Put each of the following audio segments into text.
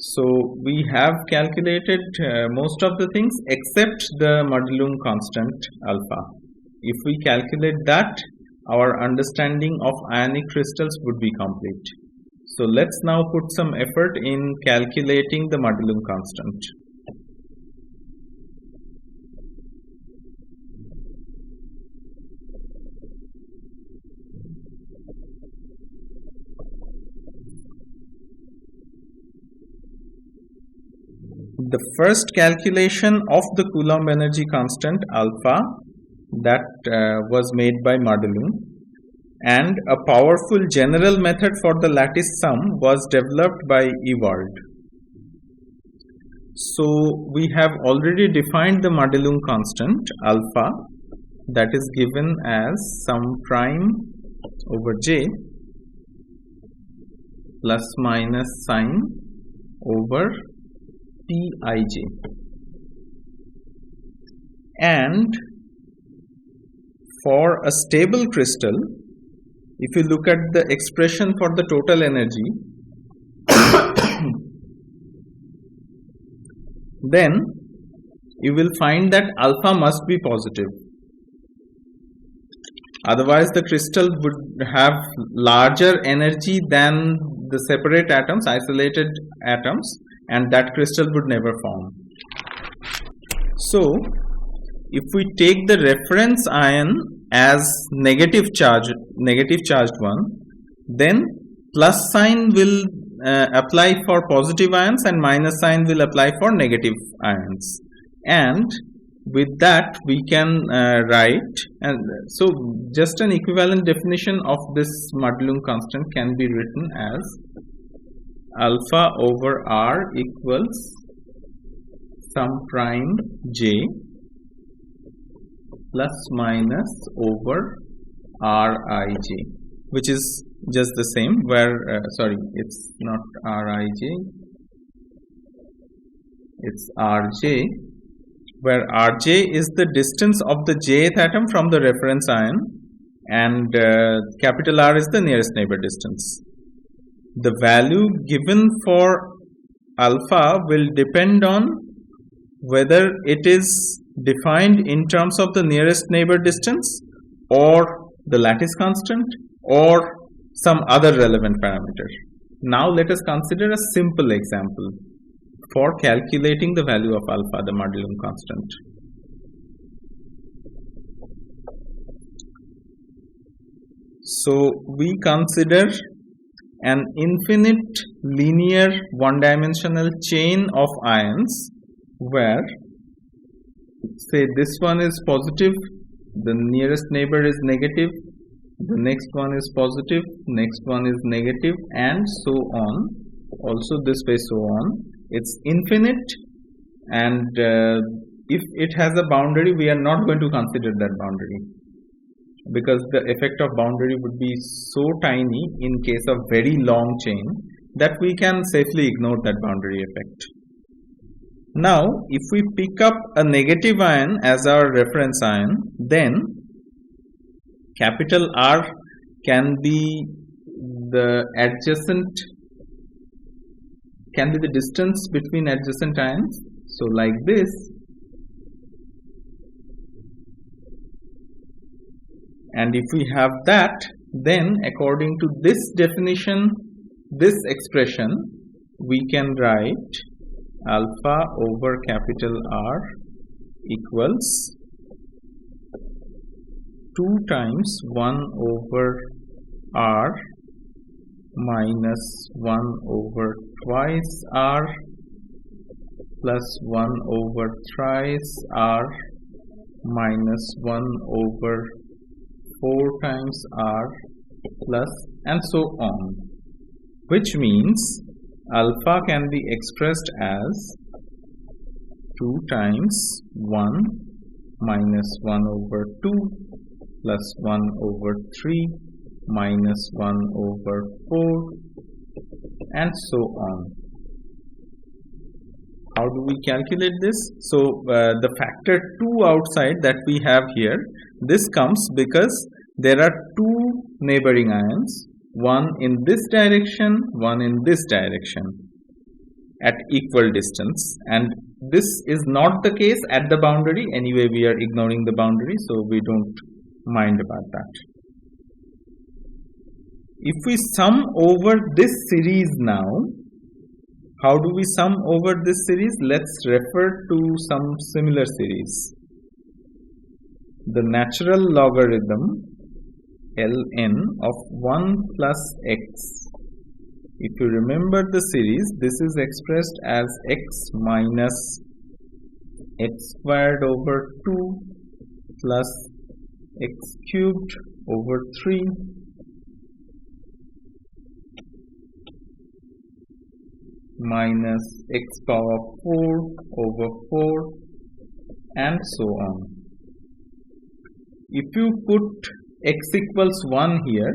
So we have calculated most of the things except the modulum constant alpha. If we calculate that, our understanding of ionic crystals would be complete. So let's now put some effort in calculating the modulum constant. The first calculation of the Coulomb energy constant alpha that was made by modulum, and a powerful general method for the lattice sum was developed by Ewald. So we have already defined the modulum constant alpha, that is given as sum prime over j plus minus sine over Pij. And for a stable crystal, if you look at the expression for the total energy, then you will find that alpha must be positive. Otherwise, the crystal would have larger energy than the separate atoms, isolated atoms, and that crystal would never form. So, if we take the reference ion as negative charged one, then plus sign will apply for positive ions and minus sign will apply for negative ions. And with that we can write, and so just an equivalent definition of this modulum constant can be written as alpha over R equals sum prime j plus minus over Rij, which is just the same, where sorry, it's not Rij, it's Rj, where Rj is the distance of the jth atom from the reference ion, and capital R is the nearest neighbor distance. The value given for alpha will depend on whether it is defined in terms of the nearest neighbor distance or the lattice constant or some other relevant parameter. Now let us consider a simple example for calculating the value of alpha, the modulum constant. So we consider an infinite linear one-dimensional chain of ions where, say, this one is positive, the nearest neighbor is negative, the next one is positive, next one is negative, and so on. Also this way, so on. It's infinite, and if it has a boundary, we are not going to consider that boundary, because the effect of boundary would be so tiny in case of very long chain that we can safely ignore that boundary effect. Now, if we pick up a negative ion as our reference ion, then capital R can be the distance between adjacent ions. So like this. And if we have that, then according to this definition, this expression, we can write alpha over capital R equals 2 times 1 over R minus 1 over twice R plus 1 over thrice R minus 1 over 4 times R plus, and so on, which means alpha can be expressed as 2 times 1 minus 1 over 2 plus 1 over 3 minus 1 over 4, and so on. How do we calculate this? So the factor 2 outside that we have here, this comes because there are 2 neighboring ions, one in this direction, one in this direction. at equal distance, and this is not the case at the boundary. Anyway, we are ignoring the boundary, so we don't mind about that. If we sum over this series now, how do we sum over this series? Let's refer to some similar series. The natural logarithm ln of 1 plus x. If you remember the series, this is expressed as x minus x squared over 2 plus x cubed over 3 minus x power 4 over 4 and so on. If you put x equals 1 here,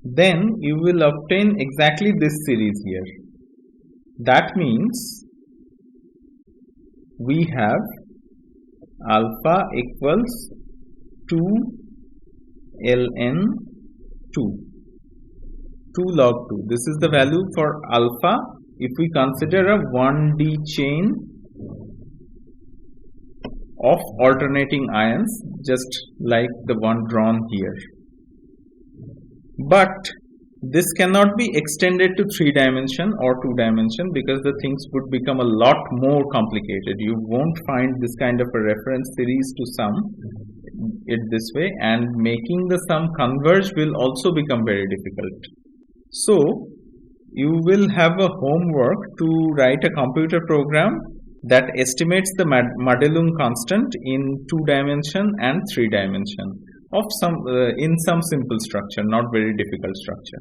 then you will obtain exactly this series here. That means we have alpha equals 2 ln 2 log 2. This is the value for alpha if we consider a 1D chain of alternating ions, just like the one drawn here. But this cannot be extended to 3-dimension or 2-dimension because the things would become a lot more complicated. You won't find this kind of a reference series to sum it this way, and making the sum converge will also become very difficult. So you will have a homework to write a computer program that estimates the Madelung constant in 2-dimension and 3-dimension of in some simple structure, not very difficult structure.